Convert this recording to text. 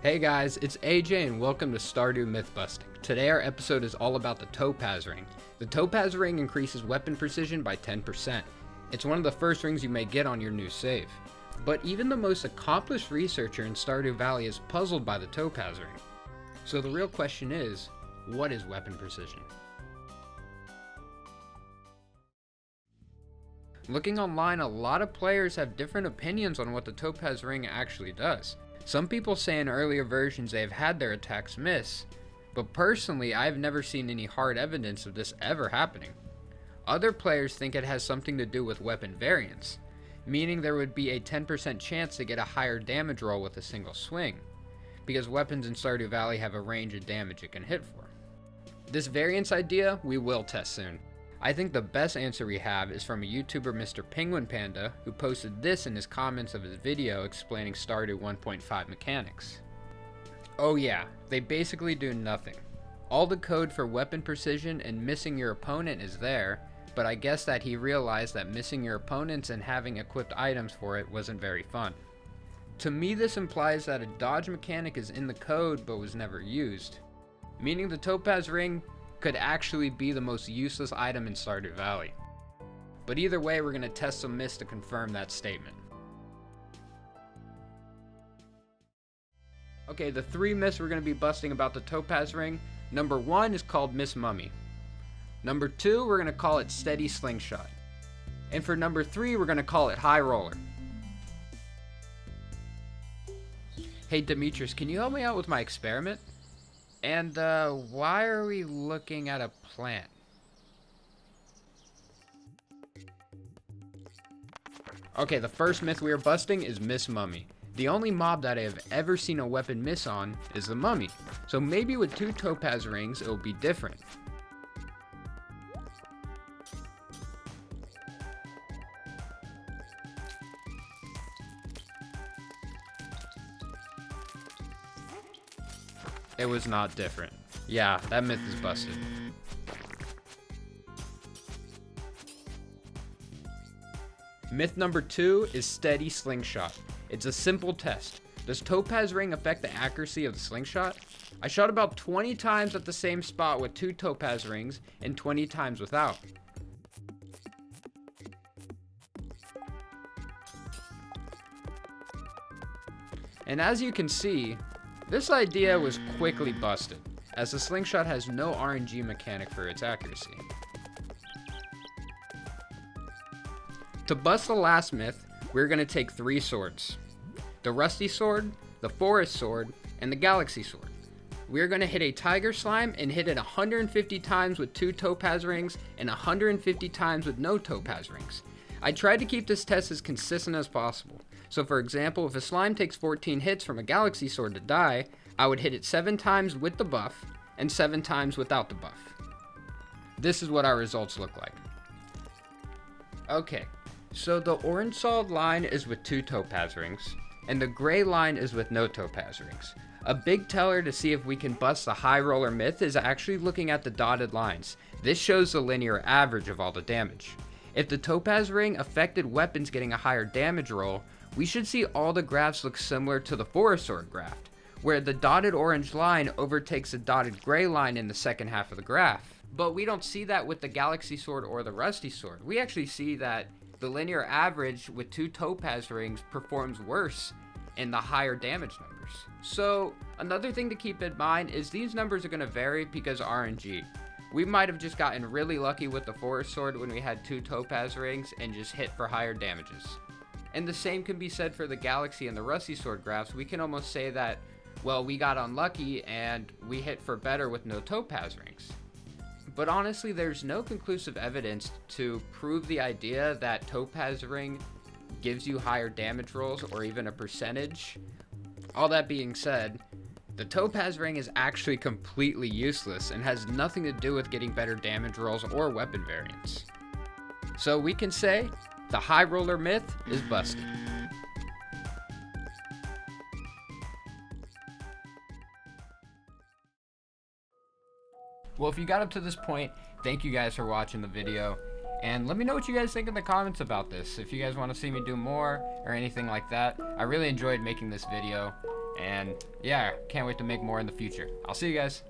Hey guys, it's AJ and welcome to Stardew Mythbusting. Today our episode is all about the Topaz Ring. The Topaz Ring increases weapon precision by 10%. It's one of the first rings you may get on your new save. But even the most accomplished researcher in Stardew Valley is puzzled by the Topaz Ring. So the real question is, what is weapon precision? Looking online, a lot of players have different opinions on what the Topaz Ring actually does. Some people say in earlier versions they have had their attacks miss, but personally I've never seen any hard evidence of this ever happening. Other players think it has something to do with weapon variance, meaning there would be a 10% chance to get a higher damage roll with a single swing, because weapons in Stardew Valley have a range of damage it can hit for. This variance idea we will test soon. I think the best answer we have is from a YouTuber, Mr. Penguin Panda, who posted this in his comments of his video explaining Stardew 1.5 mechanics. Oh yeah, they basically do nothing. All the code for weapon precision and missing your opponent is there, but I guess that he realized that missing your opponents and having equipped items for it wasn't very fun. To me, this implies that a dodge mechanic is in the code but was never used, meaning the Topaz Ring could actually be the most useless item in Stardew Valley. But either way, we're going to test some myths to confirm that statement. Okay, the three myths we're going to be busting about the Topaz Ring. Number 1 is called Miss Mummy. Number 2, we're going to call it Steady Slingshot. And for number 3, we're going to call it High Roller. Hey Demetrius, can you help me out with my experiment? And why are we looking at a plant? Okay, the first myth we are busting is Miss Mummy. The only mob that I have ever seen a weapon miss on is the mummy. So maybe with 2 topaz rings it will be different. It was not different. Yeah, that myth is busted. Myth number 2 is Steady Slingshot. It's a simple test. Does Topaz Ring affect the accuracy of the slingshot? I shot about 20 times at the same spot with 2 Topaz Rings and 20 times without. And as you can see, this idea was quickly busted, as the slingshot has no RNG mechanic for its accuracy. To bust the last myth, we're going to take 3 swords. The Rusty Sword, the Forest Sword, and the Galaxy Sword. We're going to hit a Tiger Slime and hit it 150 times with 2 Topaz Rings and 150 times with no Topaz Rings. I tried to keep this test as consistent as possible. So for example, if a slime takes 14 hits from a Galaxy Sword to die, I would hit it 7 times with the buff and 7 times without the buff. This is what our results look like. Okay, so the orange solid line is with 2 Topaz Rings, and the gray line is with no Topaz Rings. A big teller to see if we can bust the high roller myth is actually looking at the dotted lines. This shows the linear average of all the damage. If the Topaz Ring affected weapons getting a higher damage roll, we should see all the graphs look similar to the Forest Sword graph, where the dotted orange line overtakes the dotted gray line in the second half of the graph. But we don't see that with the Galaxy Sword or the Rusty Sword. We actually see that the linear average with 2 Topaz Rings performs worse in the higher damage numbers. So another thing to keep in mind is these numbers are going to vary because of RNG. We might have just gotten really lucky with the Forest Sword when we had 2 Topaz Rings and just hit for higher damages. And the same can be said for the Galaxy and the Rusty Sword graphs. We can almost say that, well, we got unlucky and we hit for better with no Topaz Rings. But honestly, there's no conclusive evidence to prove the idea that Topaz Ring gives you higher damage rolls or even a percentage. All that being said, the Topaz Ring is actually completely useless and has nothing to do with getting better damage rolls or weapon variants. So we can say the high roller myth is busted. Well, if you got up to this point, thank you guys for watching the video. And let me know what you guys think in the comments about this. If you guys want to see me do more or anything like that. I really enjoyed making this video. And yeah, can't wait to make more in the future. I'll see you guys.